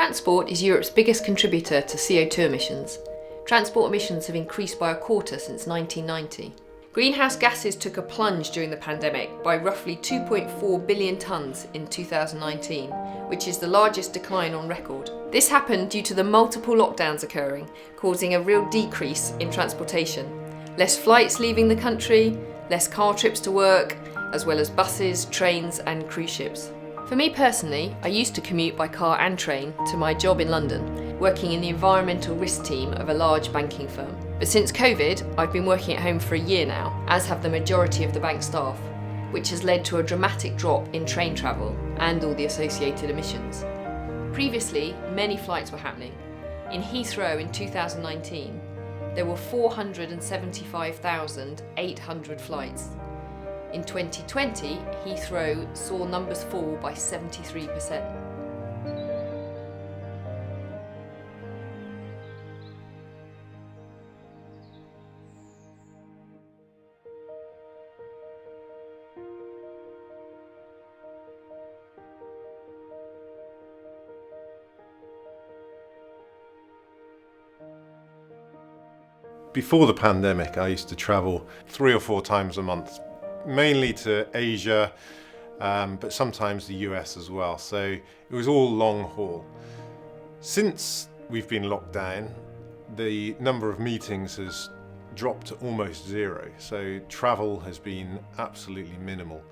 Transport is Europe's biggest contributor to CO2 emissions. Transport emissions have increased by a quarter since 1990. Greenhouse gases took a plunge during the pandemic by roughly 2.4 billion tonnes in 2019, which is the largest decline on record. This happened due to the multiple lockdowns occurring, causing a real decrease in transportation. Less flights leaving the country, less car trips to work, as well as buses, trains and cruise ships. For me personally, I used to commute by car and train to my job in London, working in the environmental risk team of a large banking firm. But since COVID, I've been working at home for a year now, as have the majority of the bank staff, which has led to a dramatic drop in train travel and all the associated emissions. Previously, many flights were happening. In Heathrow in 2019, there were 475,800 flights. In 2020, Heathrow saw numbers fall by 73%. Before the pandemic, I used to travel 3 or 4 times a month, mainly to Asia, but sometimes the US as well. So it was all long haul. Since we've been locked down, the number of meetings has dropped to almost zero. So travel has been absolutely minimal.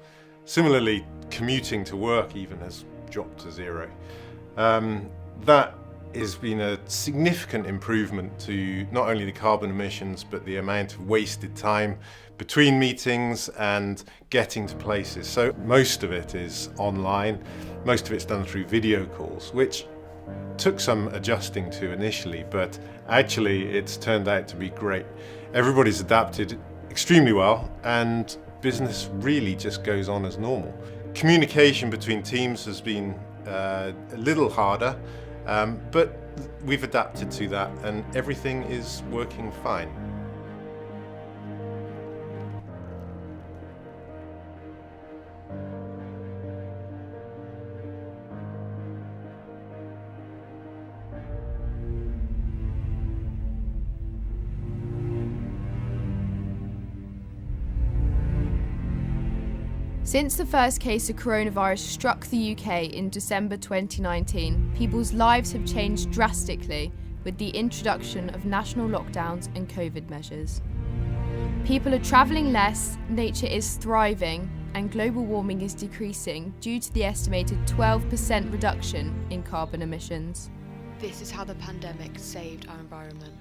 Similarly, commuting to work even has dropped to zero. That has been a significant improvement to not only the carbon emissions, but the amount of wasted time between meetings and getting to places. So most of it is online, most of it's done through video calls, which took some adjusting to initially, but actually it's turned out to be great. Everybody's adapted extremely well and business really just goes on as normal. Communication between teams has been a little harder, but we've adapted to that and everything is working fine. Since the first case of coronavirus struck the UK in December 2019, people's lives have changed drastically with the introduction of national lockdowns and COVID measures. People are travelling less, nature is thriving, and global warming is decreasing due to the estimated 12% reduction in carbon emissions. This is how the pandemic saved our environment.